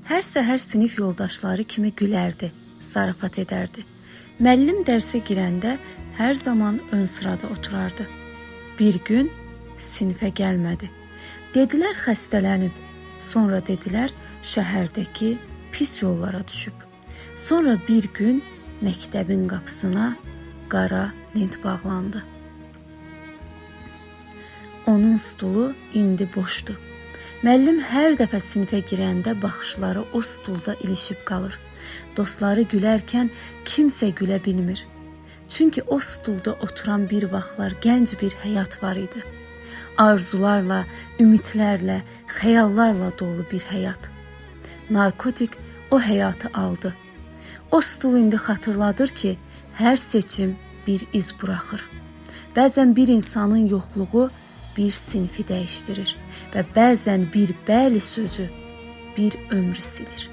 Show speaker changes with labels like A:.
A: Hər səhər sinif yoldaşları kimi gülərdi, zarafat edərdi. Müəllim dərsə girəndə hər zaman ön sırada oturardı. Bir gün sinifə gəlmədi. Dedilər xəstələnib, sonra dedilər şəhərdəki pis yollara düşüb. Sonra bir gün məktəbin qapısına qara lent bağlandı. Onun stulu indi boşdu. Müəllim hər dəfə sinifə girəndə baxışları o stulda ilişib qalır. Dostları gülərkən kimsə gülə bilmir. Çünki o stulda oturan bir vaxtlar gənc bir həyat var idi. Arzularla, ümidlərlə, xəyallarla dolu bir həyat. Narkotik o həyatı aldı. O stul indi xatırladır ki, hər seçim bir iz buraxır. Bəzən bir insanın yoxluğu bir sinifi dəyişdirir və bəzən bir bəli sözü bir ömrü silir.